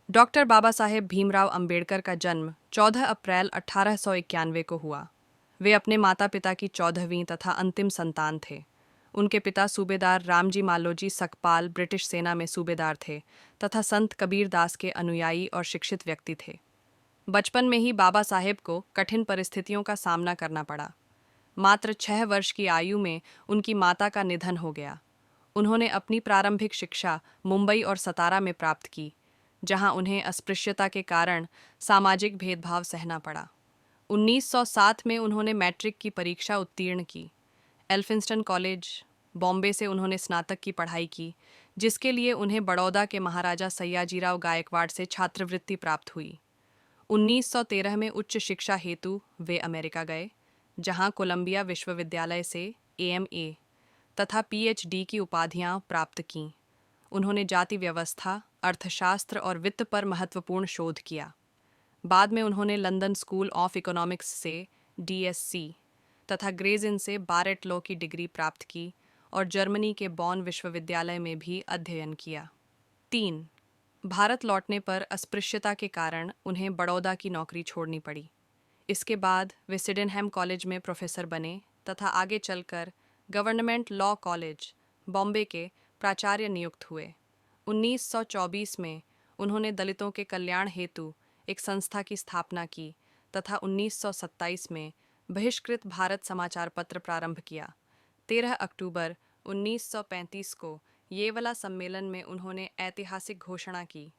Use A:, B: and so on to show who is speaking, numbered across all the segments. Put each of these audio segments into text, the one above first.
A: Doctor Baba Saheb Bhimrao Ambedkar का जन्म 14 अप्रैल 1891 को हुआ। वे अपने माता पिता की 14वीं तथा अंतिम संतान थे। उनके पिता सूबेदार रामजी मालोजी सकपाल ब्रिटिश सेना में सूबेदार थे तथा संत कबीर दास के अनुयायी और शिक्षित व्यक्ति थे। बचपन में ही बाबा साहेब को कठिन परिस्थितियों का सामना करना पड़ा। मात्र 6 वर्ष की आयु में उनकी माता का निधन हो गया। उन्होंने अपनी प्रारंभिक शिक्षा मुंबई और सतारा में प्राप्त की, जहां उन्हें अस्पृश्यता के कारण सामाजिक भेदभाव सहना पड़ा। 1907 में उन्होंने मैट्रिक की परीक्षा उत्तीर्ण की। एल्फिंस्टन कॉलेज, बॉम्बे से उन्होंने स्नातक की पढ़ाई की, जिसके लिए उन्हें बड़ौदा के महाराजा सयाजीराव गायकवाड़ से छात्रवृत्ति प्राप्त हुई। 1913 में उच्च शिक्षा हेतु वे अमेरिका गए, जहां कोलंबिया विश्वविद्यालय से एएमए तथा पीएचडी की उपाधियां प्राप्त कीं। उन्होंने जाति व्यवस्था, अर्थशास्त्र और वित्त पर महत्वपूर्ण शोध किया। बाद में उन्होंने लंदन स्कूल ऑफ इकोनॉमिक्स से डीएससी तथा ग्रेज इन से बारेट लॉ की डिग्री प्राप्त की और जर्मनी के बॉन विश्वविद्यालय में भी अध्ययन किया। 3. भारत लौटने पर अस्पृश्यता के कारण उन्हें बड़ौदा की नौकरी छोड़नी पड़ी। इसके बाद वे सिडेनहैम कॉलेज में प्रोफेसर बने तथा आगे चलकर गवर्नमेंट लॉ कॉलेज, बॉम्बे के प्राचार्य नियुक्त हुए। 1924 में उन्होंने दलितों के कल्याण हेतु एक संस्था की स्थापना की तथा 1927 में बहिष्कृत भारत समाचार पत्र प्रारंभ किया। 13 अक्टूबर 1935 को येवला सम्मेलन में उन्होंने ऐतिहासिक घोषणा की,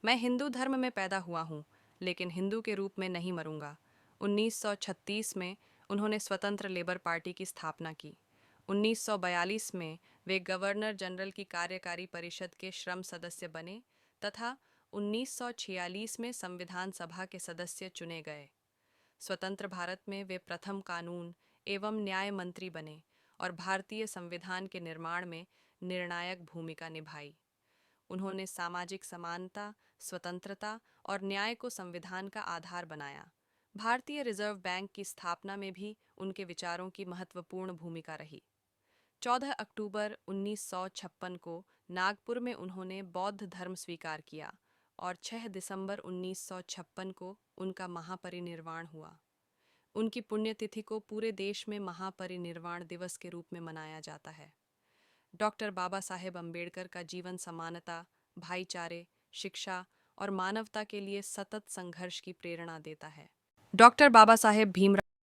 A: मैं हिंदू धर्म में पैदा हुआ हूँ, लेकिन हिंदू के रूप में नहीं मरूंगा। 1936 में उन्होंने स्वतंत्र लेबर पार्टी की स्थापना की। 1942 में वे गवर्नर जनरल की कार्यकारी परिषद के श्रम सदस्य बने तथा 1946 में संविधान सभा के सदस्य चुने गए। स्वतंत्र भारत में वे प्रथम कानून एवं न्याय मंत्री बने और भारतीय संविधान के निर्माण में निर्णायक भूमिका निभाई। उन्होंने सामाजिक समानता, स्वतंत्रता और न्याय को संविधान का आधार बनाया। भारतीय रिजर्व बैंक की स्थापना में भी उनके विचारों की महत्वपूर्ण भूमिका रही। 14 अक्टूबर 1956 को नागपुर में उन्होंने बौद्ध धर्म स्वीकार किया और 6 दिसंबर 1956 को उनका महापरिनिर्वाण हुआ। उनकी पुण्यतिथि को पूरे देश में महापरिनिर्वाण दिवस के रूप में मनाया जाता है। डॉक्टर बाबा साहेब अम्बेडकर का जीवन समानता, भाईचारे, शिक्षा और मानवता के लिए सतत संघर्ष की प्रेरणा देता है। डॉक्टर बाबा साहेब भीमराव